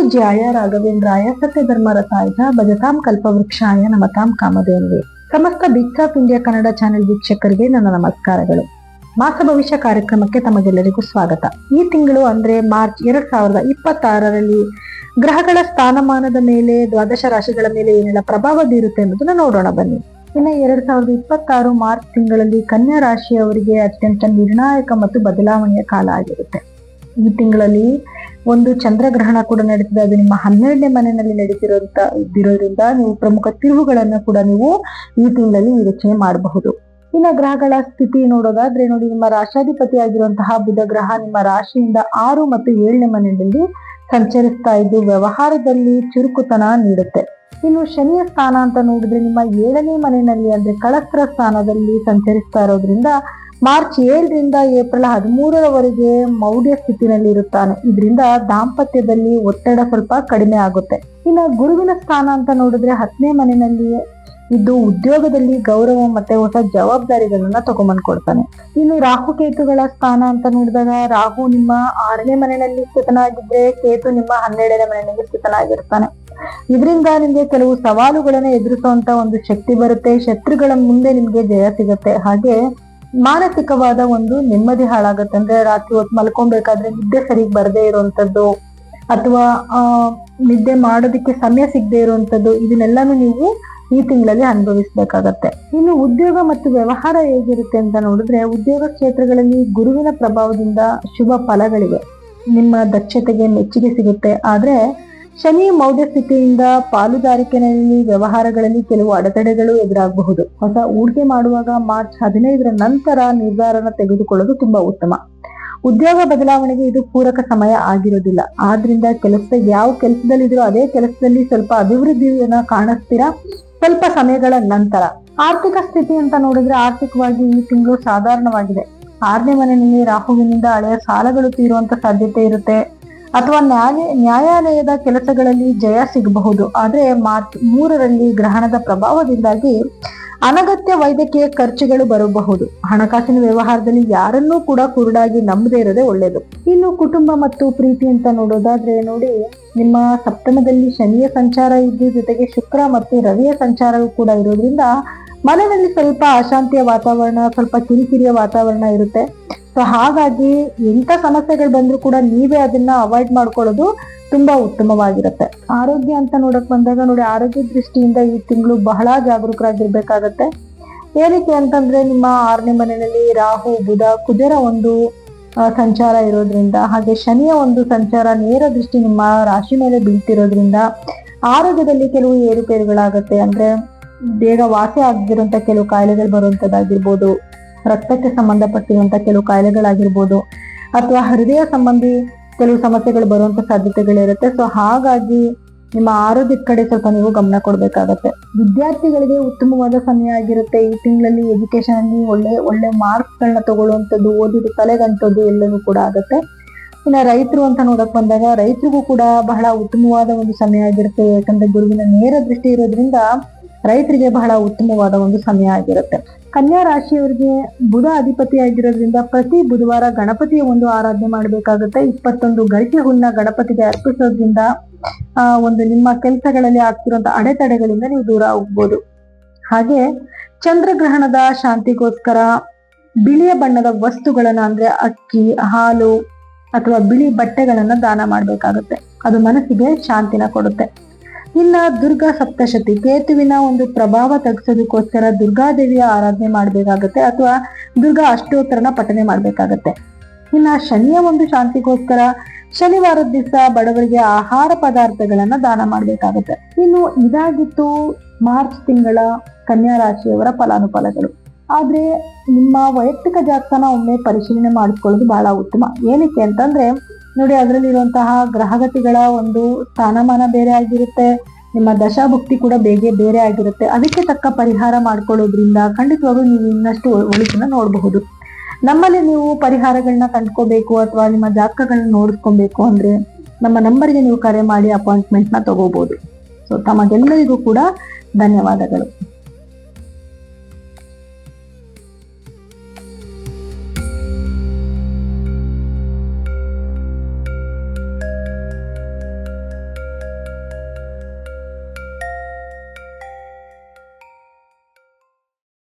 पूज्याय राघवेंद्राय सत्यधर्मरताय ಭಜತಾಂ ಕಲ್ಪವೃಕ್ಷಾಯ ನಮತಾಂ ಕಾಮಧೇನುವೆ. ಸಮಸ್ತ ಬಿಗ್ಸ್ ಆಫ್ ಇಂಡಿಯಾ ಕನ್ನಡ ಚಾನೆಲ್ ವೀಕ್ಷಕರಿಗೆ ನನ್ನ ನಮಸ್ಕಾರಗಳು. ಮಾಸ ಭವಿಷ್ಯ ಕಾರ್ಯಕ್ರಮಕ್ಕೆ ತಮಗೆಲ್ಲರಿಗೂ ಸ್ವಾಗತ. ಈ ತಿಂಗಳು ಅಂದ್ರೆ ಮಾರ್ಚ್ 2026ರಲ್ಲಿ ಗ್ರಹಗಳ ಸ್ಥಾನಮಾನದ ಮೇಲೆ ದ್ವಾದಶ ರಾಶಿಗಳ ಮೇಲೆ ಏನೆಲ್ಲ ಪ್ರಭಾವ ಬೀರುತ್ತೆ ಅನ್ನೋದನ್ನ ನೋಡೋಣ ಬನ್ನಿ. ಇನ್ನು 2026 ಮಾರ್ಚ್ ತಿಂಗಳಲ್ಲಿ ಕನ್ಯಾ ರಾಶಿಯವರಿಗೆ ಅತ್ಯಂತ ನಿರ್ಣಾಯಕ ಮತ್ತು ಬದಲಾವಣೆಯ ಕಾಲ ಆಗಿರುತ್ತೆ. ಈ ತಿಂಗಳಲ್ಲಿ ಒಂದು ಚಂದ್ರಗ್ರಹಣ ಕೂಡ ನಡೀತಿದೆ. ಅದು ನಿಮ್ಮ 12ನೇ ಮನೆಯಲ್ಲಿ ಇದ್ದಿರೋದ್ರಿಂದ ನೀವು ಪ್ರಮುಖ ತಿರುವುಗಳನ್ನ ಕೂಡ ನೀವು ಈ ತಿಂಗಳಲ್ಲಿ ನಿರೀಕ್ಷೆ ಮಾಡಬಹುದು. ಇನ್ನು ಗ್ರಹಗಳ ಸ್ಥಿತಿ ನೋಡೋದಾದ್ರೆ ನೋಡಿ, ನಿಮ್ಮ ರಾಶಾಧಿಪತಿ ಆಗಿರುವಂತಹ ಬುಧ ಗ್ರಹ ನಿಮ್ಮ ರಾಶಿಯಿಂದ 6 ಮತ್ತು 7ನೇ ಮನೆಯಲ್ಲಿ ಸಂಚರಿಸ್ತಾ ಇದ್ದು ವ್ಯವಹಾರದಲ್ಲಿ ಚುರುಕುತನ ನೀಡುತ್ತೆ. ಇನ್ನು ಶನಿಯ ಸ್ಥಾನ ಅಂತ ನೋಡಿದ್ರೆ ನಿಮ್ಮ 7ನೇ ಮನೆಯಲ್ಲಿ ಅಂದ್ರೆ ಕಳಸ್ತ್ರ ಸ್ಥಾನದಲ್ಲಿ ಸಂಚರಿಸ್ತಾ ಇರೋದ್ರಿಂದ ಮಾರ್ಚ್ 7ರಿಂದ ಏಪ್ರಿಲ್ 13ರವರೆಗೆ ಮೌಢ್ಯ ಸ್ಥಿತಿನಲ್ಲಿ ಇರುತ್ತಾನೆ. ಇದರಿಂದ ದಾಂಪತ್ಯದಲ್ಲಿ ಒತ್ತಡ ಸ್ವಲ್ಪ ಕಡಿಮೆ ಆಗುತ್ತೆ. ಇನ್ನು ಗುರುವಿನ ಸ್ಥಾನ ಅಂತ ನೋಡಿದ್ರೆ 10ನೇ ಮನೆಯಲ್ಲಿ ಇದ್ದು ಉದ್ಯೋಗದಲ್ಲಿ ಗೌರವ ಮತ್ತೆ ಹೊಸ ಜವಾಬ್ದಾರಿಗಳನ್ನ ತಗೊಂಬಂದ್ ಕೊಡ್ತಾನೆ. ಇನ್ನು ರಾಹುಕೇತುಗಳ ಸ್ಥಾನ ಅಂತ ನೋಡಿದಾಗ ರಾಹು ನಿಮ್ಮ 6ನೇ ಮನೆಯಲ್ಲಿ ಸ್ಥಿತನಾಗಿದ್ರೆ ಕೇತು ನಿಮ್ಮ 12ನೇ ಮನೆಯಲ್ಲಿ ಸ್ಥಿತನಾಗಿರ್ತಾನೆ. ಇದರಿಂದ ನಿಮ್ಗೆ ಕೆಲವು ಸವಾಲುಗಳನ್ನ ಎದುರಿಸುವಂತ ಒಂದು ಶಕ್ತಿ ಬರುತ್ತೆ. ಶತ್ರುಗಳ ಮುಂದೆ ನಿಮ್ಗೆ ಜಯ ಸಿಗುತ್ತೆ. ಹಾಗೆ ಮಾನಸಿಕವಾದ ಒಂದು ನೆಮ್ಮದಿ ಹಾಳಾಗುತ್ತೆ. ಅಂದ್ರೆ ರಾತ್ರಿ ಹೊತ್ತು ಮಲ್ಕೊಬೇಕಾದ್ರೆ ನಿದ್ದೆ ಸರಿಗ್ ಬರದೇ ಇರುವಂತದ್ದು ಅಥವಾ ನಿದ್ದೆ ಮಾಡೋದಕ್ಕೆ ಸಮಯ ಸಿಗದೆ ಇರುವಂತದ್ದು, ಇದನ್ನೆಲ್ಲಾನು ನೀವು ಈ ತಿಂಗಳಲ್ಲಿ ಅನುಭವಿಸ್ಬೇಕಾಗತ್ತೆ. ಇನ್ನು ಉದ್ಯೋಗ ಮತ್ತು ವ್ಯವಹಾರ ಹೇಗಿರುತ್ತೆ ಅಂತ ನೋಡಿದ್ರೆ ಉದ್ಯೋಗ ಕ್ಷೇತ್ರಗಳಲ್ಲಿ ಗುರುವಿನ ಪ್ರಭಾವದಿಂದ ಶುಭ ಫಲಗಳಿವೆ. ನಿಮ್ಮ ದಕ್ಷತೆಗೆ ಮೆಚ್ಚುಗೆ ಸಿಗುತ್ತೆ. ಆದ್ರೆ ಶನಿ ಮೌಢ್ಯ ಸ್ಥಿತಿಯಿಂದ ಪಾಲುದಾರಿಕೆಯಲ್ಲಿ ವ್ಯವಹಾರಗಳಲ್ಲಿ ಕೆಲವು ಅಡೆತಡೆಗಳು ಎದುರಾಗಬಹುದು. ಹೊಸ ಹೂಡಿಕೆ ಮಾಡುವಾಗ ಮಾರ್ಚ್ 15ರ ನಂತರ ನಿರ್ಧಾರನ ತೆಗೆದುಕೊಳ್ಳೋದು ತುಂಬಾ ಉತ್ತಮ. ಉದ್ಯೋಗ ಬದಲಾವಣೆಗೆ ಇದು ಪೂರಕ ಸಮಯ ಆಗಿರೋದಿಲ್ಲ. ಆದ್ರಿಂದ ಯಾವ ಕೆಲಸದಲ್ಲಿದ್ರೂ ಅದೇ ಕೆಲಸದಲ್ಲಿ ಸ್ವಲ್ಪ ಅಭಿವೃದ್ಧಿಯನ್ನ ಕಾಣಿಸ್ತೀರಾ ಸ್ವಲ್ಪ ಸಮಯಗಳ ನಂತರ. ಆರ್ಥಿಕ ಸ್ಥಿತಿ ಅಂತ ನೋಡಿದ್ರೆ ಆರ್ಥಿಕವಾಗಿ ಈ ತಿಂಗಳು ಸಾಧಾರಣವಾಗಿದೆ. 6ನೇ ಮನೆಯಲ್ಲಿ ರಾಹುವಿನಿಂದ ಹಳೆಯ ಸಾಲಗಳು ತೀರುವಂತ ಸಾಧ್ಯತೆ ಇರುತ್ತೆ ಅಥವಾ ನ್ಯಾಯಾಲಯದ ಕೆಲಸಗಳಲ್ಲಿ ಜಯ ಸಿಗಬಹುದು. ಆದ್ರೆ ಮಾರ್ಚ್ 3ರಲ್ಲಿ ಗ್ರಹಣದ ಪ್ರಭಾವದಿಂದಾಗಿ ಅನಗತ್ಯ ವೈದ್ಯಕೀಯ ಖರ್ಚುಗಳು ಬರಬಹುದು. ಹಣಕಾಸಿನ ವ್ಯವಹಾರದಲ್ಲಿ ಯಾರನ್ನೂ ಕೂಡ ಕುರುಡಾಗಿ ನಂಬದೇ ಇರೋದೇ ಒಳ್ಳೇದು. ಇನ್ನು ಕುಟುಂಬ ಮತ್ತು ಪ್ರೀತಿ ಅಂತ ನೋಡೋದಾದ್ರೆ ನೋಡಿ, ನಿಮ್ಮ ಸಪ್ತಮದಲ್ಲಿ ಶನಿಯ ಸಂಚಾರ ಇದ್ದು ಜೊತೆಗೆ ಶುಕ್ರ ಮತ್ತು ರವಿಯ ಸಂಚಾರವೂ ಕೂಡ ಇರೋದ್ರಿಂದ ಮನೆಯಲ್ಲಿ ಸ್ವಲ್ಪ ಅಶಾಂತಿಯ ವಾತಾವರಣ, ಸ್ವಲ್ಪ ಕಿರಿಕಿರಿಯ ವಾತಾವರಣ ಇರುತ್ತೆ. ಸೊ ಹಾಗಾಗಿ ಎಂತ ಸಮಸ್ಯೆಗಳು ಬಂದ್ರೂ ಕೂಡ ನೀವೇ ಅದನ್ನ ಅವಾಯ್ಡ್ ಮಾಡ್ಕೊಳ್ಳೋದು ತುಂಬಾ ಉತ್ತಮವಾಗಿರುತ್ತೆ. ಆರೋಗ್ಯ ಅಂತ ನೋಡಕ್ ಬಂದಾಗ ನೋಡಿ, ಆರೋಗ್ಯ ದೃಷ್ಟಿಯಿಂದ ಈ ತಿಂಗಳು ಬಹಳ ಜಾಗರೂಕರಾಗಿರ್ಬೇಕಾಗತ್ತೆ. ಏನಕ್ಕೆ ಅಂತಂದ್ರೆ ನಿಮ್ಮ 6ನೇ ಮನೆಯಲ್ಲಿ ರಾಹು ಬುಧ ಕುಜರ ಒಂದು ಸಂಚಾರ ಇರೋದ್ರಿಂದ ಹಾಗೆ ಶನಿಯ ಒಂದು ಸಂಚಾರ ನೇರ ದೃಷ್ಟಿ ನಿಮ್ಮ ರಾಶಿ ಮೇಲೆ ಬೀಳ್ತಿರೋದ್ರಿಂದ ಆರೋಗ್ಯದಲ್ಲಿ ಕೆಲವು ಏರುಪೇರುಗಳಾಗತ್ತೆ. ಅಂದ್ರೆ ಬೇಗ ವಾಸಿ ಆಗದಿರುವಂತ ಕೆಲವು ಕಾಯಿಲೆಗಳು ಬರುವಂತದ್ದಾಗಿರ್ಬೋದು, ರಕ್ತಕ್ಕೆ ಸಂಬಂಧಪಟ್ಟಿರುವಂತ ಕೆಲವು ಕಾಯಿಲೆಗಳಾಗಿರ್ಬೋದು ಅಥವಾ ಹೃದಯ ಸಂಬಂಧಿ ಕೆಲವು ಸಮಸ್ಯೆಗಳು ಬರುವಂತ ಸಾಧ್ಯತೆಗಳಿರುತ್ತೆ. ಸೊ ಹಾಗಾಗಿ ನಿಮ್ಮ ಆರೋಗ್ಯದ ಕಡೆ ಸ್ವಲ್ಪ ನೀವು ಗಮನ ಕೊಡ್ಬೇಕಾಗತ್ತೆ. ವಿದ್ಯಾರ್ಥಿಗಳಿಗೆ ಉತ್ತಮವಾದ ಸಮಯ ಆಗಿರುತ್ತೆ. ಈ ತಿಂಗಳಲ್ಲಿ ಎಜುಕೇಶನ್ ಅಲ್ಲಿ ಒಳ್ಳೆ ಮಾರ್ಕ್ಸ್ ಗಳನ್ನ ತಗೊಳ್ಳುವಂಥದ್ದು, ಓದಿದ ತಲೆಗಂಟದ್ದು ಎಲ್ಲವೂ ಕೂಡ ಆಗುತ್ತೆ. ಇನ್ನು ರೈತರು ಅಂತ ನೋಡಕ್ ಬಂದಾಗ ರೈತರಿಗೂ ಕೂಡ ಬಹಳ ಉತ್ತಮವಾದ ಒಂದು ಸಮಯ ಆಗಿರುತ್ತೆ. ಯಾಕಂದ್ರೆ ಗುರುವಿನ ನೇರ ದೃಷ್ಟಿ ಇರೋದ್ರಿಂದ ರೈತರಿಗೆ ಬಹಳ ಉತ್ತಮವಾದ ಒಂದು ಸಮಯ ಆಗಿರುತ್ತೆ. ಕನ್ಯಾ ರಾಶಿಯವರಿಗೆ ಬುಧ ಅಧಿಪತಿ ಆಗಿರೋದ್ರಿಂದ ಪ್ರತಿ ಬುಧವಾರ ಗಣಪತಿಯ ಒಂದು ಆರಾಧನೆ ಮಾಡಬೇಕಾಗುತ್ತೆ. 21 ಗಳಿಕೆ ಹುಣ್ಣ ಗಣಪತಿಗೆ ಅರ್ಪಿಸೋದ್ರಿಂದ ಒಂದು ನಿಮ್ಮ ಕೆಲಸಗಳಲ್ಲಿ ಆಗ್ತಿರುವಂತ ಅಡೆತಡೆಗಳಿಂದ ನೀವು ದೂರ ಹೋಗ್ಬೋದು. ಹಾಗೆ ಚಂದ್ರಗ್ರಹಣದ ಶಾಂತಿಗೋಸ್ಕರ ಬಿಳಿಯ ಬಣ್ಣದ ವಸ್ತುಗಳನ್ನ ಅಂದ್ರೆ ಅಕ್ಕಿ, ಹಾಲು ಅಥವಾ ಬಿಳಿ ಬಟ್ಟೆಗಳನ್ನ ದಾನ ಮಾಡ್ಬೇಕಾಗುತ್ತೆ. ಅದು ಮನಸ್ಸಿಗೆ ಶಾಂತಿನ ಕೊಡುತ್ತೆ. ಇನ್ನ ದುರ್ಗಾ ಸಪ್ತಶತಿ ಕೇತುವಿನ ಒಂದು ಪ್ರಭಾವ ತಗ್ಸೋದಕ್ಕೋಸ್ಕರ ದುರ್ಗಾದೇವಿಯ ಆರಾಧನೆ ಮಾಡ್ಬೇಕಾಗತ್ತೆ ಅಥವಾ ದುರ್ಗಾ ಅಷ್ಟೋತ್ತರನ ಪಠನೆ ಮಾಡ್ಬೇಕಾಗತ್ತೆ. ಇನ್ನ ಶನಿಯ ಒಂದು ಶಾಂತಿಗೋಸ್ಕರ ಶನಿವಾರದ ದಿವಸ ಬಡವರಿಗೆ ಆಹಾರ ಪದಾರ್ಥಗಳನ್ನ ದಾನ ಮಾಡ್ಬೇಕಾಗತ್ತೆ. ಇನ್ನು ಇದಾಗಿತ್ತು ಮಾರ್ಚ್ ತಿಂಗಳ ಕನ್ಯಾ ರಾಶಿಯವರ ಫಲಾನುಫಲಗಳು. ಆದ್ರೆ ನಿಮ್ಮ ವೈಯಕ್ತಿಕ ಜಾತಕನ ಒಮ್ಮೆ ಪರಿಶೀಲನೆ ಮಾಡಿಕೊಳ್ಳೋದು ಬಹಳ ಉತ್ತಮ. ಏನಕ್ಕೆ ಅಂತಂದ್ರೆ ನೋಡಿ, ಅದರಲ್ಲಿರುವಂತಹ ಗ್ರಹಗತಿಗಳ ಒಂದು ಸ್ಥಾನಮಾನ ಬೇರೆ ಆಗಿರುತ್ತೆ. ನಿಮ್ಮ ದಶಾಭುಕ್ತಿ ಕೂಡ ಬೇರೆ ಆಗಿರುತ್ತೆ. ಅದಕ್ಕೆ ತಕ್ಕ ಪರಿಹಾರ ಮಾಡ್ಕೊಳ್ಳೋದ್ರಿಂದ ಖಂಡಿತವಾಗ್ಲೂ ನೀವು ಇನ್ನಷ್ಟು ಒಳಿತನ್ನ ನೋಡಬಹುದು. ನಮ್ಮಲ್ಲಿ ನೀವು ಪರಿಹಾರಗಳನ್ನ ಕಂಡ್ಕೋಬೇಕು ಅಥವಾ ನಿಮ್ಮ ಜಾತಕಗಳನ್ನ ನೋಡಿಸ್ಕೊಬೇಕು ಅಂದ್ರೆ ನಮ್ಮ ನಂಬರ್ಗೆ ನೀವು ಕರೆ ಮಾಡಿ ಅಪಾಯಿಂಟ್ಮೆಂಟ್ ನ ತಗೋಬಹುದು. ಸೊ ತಮಗೆಲ್ಲರಿಗೂ ಕೂಡ ಧನ್ಯವಾದಗಳು.